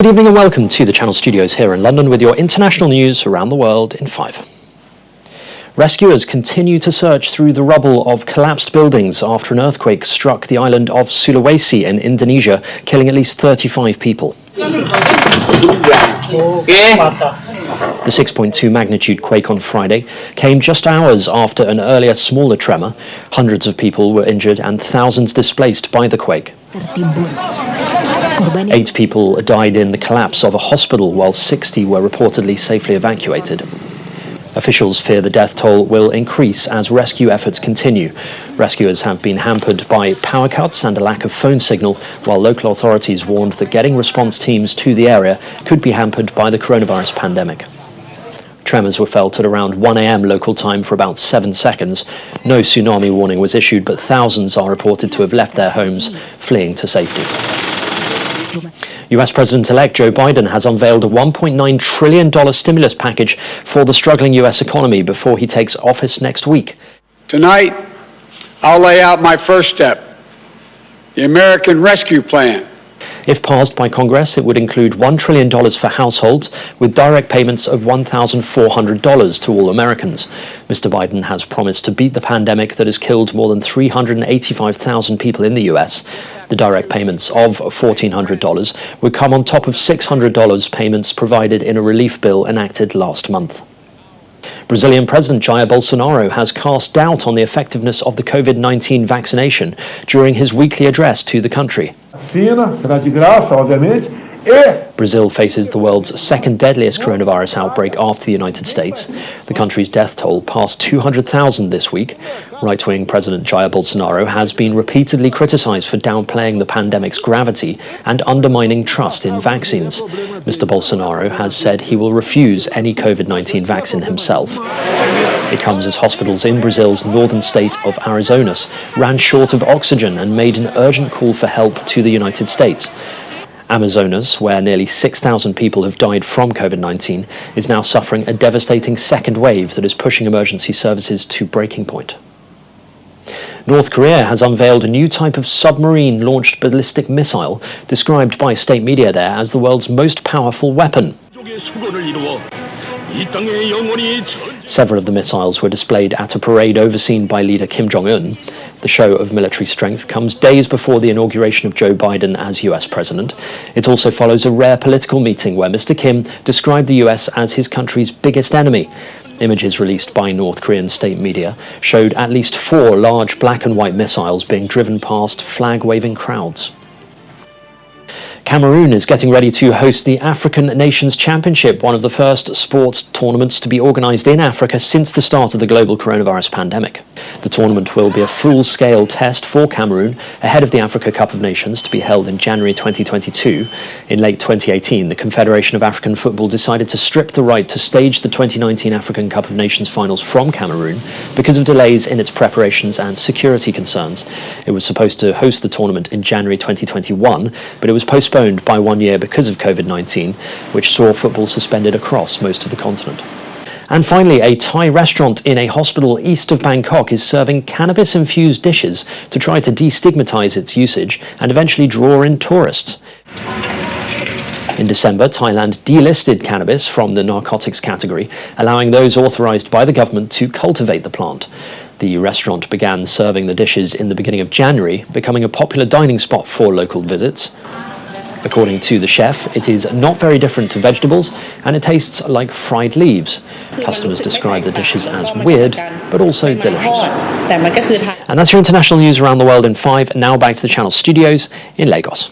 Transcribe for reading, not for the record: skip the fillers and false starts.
Good evening and welcome to the Channel Studios here in London with your international news around the world in 5. Rescuers continue to search through the rubble of collapsed buildings after an earthquake struck the island of Sulawesi in Indonesia, killing at least 35 people. The 6.2 magnitude quake on Friday came just hours after an earlier smaller tremor. Hundreds of people were injured and thousands displaced by the quake. 8 people died in the collapse of a hospital, while 60 were reportedly safely evacuated. Officials fear the death toll will increase as rescue efforts continue. Rescuers have been hampered by power cuts and a lack of phone signal, while local authorities warned that getting response teams to the area could be hampered by the coronavirus pandemic. Tremors were felt at around 1 a.m. local time for about 7 seconds. No tsunami warning was issued, but thousands are reported to have left their homes, fleeing to safety. US President-elect Joe Biden has unveiled a $1.9 trillion stimulus package for the struggling US economy before he takes office next week. Tonight, I'll lay out my first step, the American Rescue Plan. If passed by Congress, it would include $1 trillion for households, with direct payments of $1,400 to all Americans. Mr. Biden has promised to beat the pandemic that has killed more than 385,000 people in the US. The direct payments of $1,400 would come on top of $600 payments provided in a relief bill enacted last month. Brazilian President Jair Bolsonaro has cast doubt on the effectiveness of the COVID-19 vaccination during his weekly address to the country. Brazil faces the world's second deadliest coronavirus outbreak after the United States. The country's death toll passed 200,000 this week. Right-wing President Jair Bolsonaro has been repeatedly criticized for downplaying the pandemic's gravity and undermining trust in vaccines. Mr. Bolsonaro has said he will refuse any COVID-19 vaccine himself. It comes as hospitals in Brazil's northern state of Amazonas ran short of oxygen and made an urgent call for help to the United States. Amazonas, where nearly 6,000 people have died from COVID-19, is now suffering a devastating second wave that is pushing emergency services to breaking point. North Korea has unveiled a new type of submarine-launched ballistic missile, described by state media there as the world's most powerful weapon. Several of the missiles were displayed at a parade overseen by leader Kim Jong-un. The show of military strength comes days before the inauguration of Joe Biden as US president. It also follows a rare political meeting where Mr. Kim described the US as his country's biggest enemy. Images released by North Korean state media showed at least 4 large black and white missiles being driven past flag-waving crowds. Cameroon is getting ready to host the African Nations Championship, one of the first sports tournaments to be organised in Africa since the start of the global coronavirus pandemic. The tournament will be a full-scale test for Cameroon ahead of the Africa Cup of Nations to be held in January 2022. In late 2018, the Confederation of African Football decided to strip the right to stage the 2019 African Cup of Nations finals from Cameroon because of delays in its preparations and security concerns. It was supposed to host the tournament in January 2021, but it was postponed by 1 year because of COVID-19, which saw football suspended across most of the continent. And finally, a Thai restaurant in a hospital east of Bangkok is serving cannabis-infused dishes to try to destigmatize its usage and eventually draw in tourists. In December, Thailand delisted cannabis from the narcotics category, allowing those authorized by the government to cultivate the plant. The restaurant began serving the dishes in the beginning of January, becoming a popular dining spot for local visits. According to the chef, it is not very different to vegetables, and it tastes like fried leaves. Customers describe the dishes as weird, but also delicious. And that's your international news around the world in 5. Now back to the Channel Studios in Lagos.